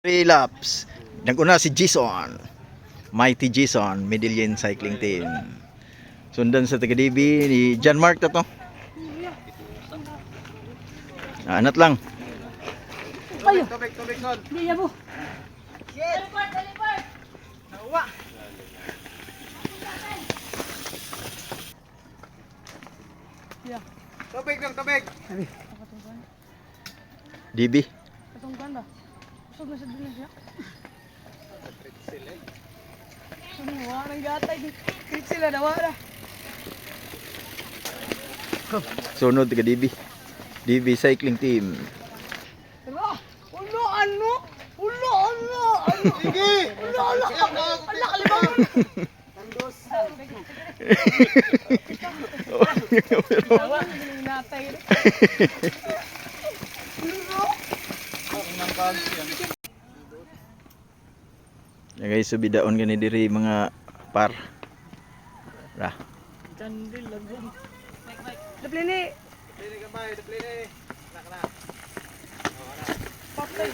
3 laps. Nag-una si Jason. Mighty Jason, Medellin Cycling Team. Sundan sa taga-DB ni John Mark to. Anat lang. Ayo. Tubig, son. Hindi yan po. Nawa. Yeah. Tubig lang, tubig. DB. Katong ganda. Usog na sa dinas niya. Sumuha ng gatay. Krit sila nawala. Sunod taga-DB. DB Cycling Team. Diba? Ulo, ano? Ulo, ano? Ano? Sige. Ulo, ano? Ala, kalibangan. Tandos. Tawa, natay. Ulo. Ya guys, subidaon gani diri mga par. Ra. Candil lang. Deplini. Depline gamay, depline. Nak. Patay.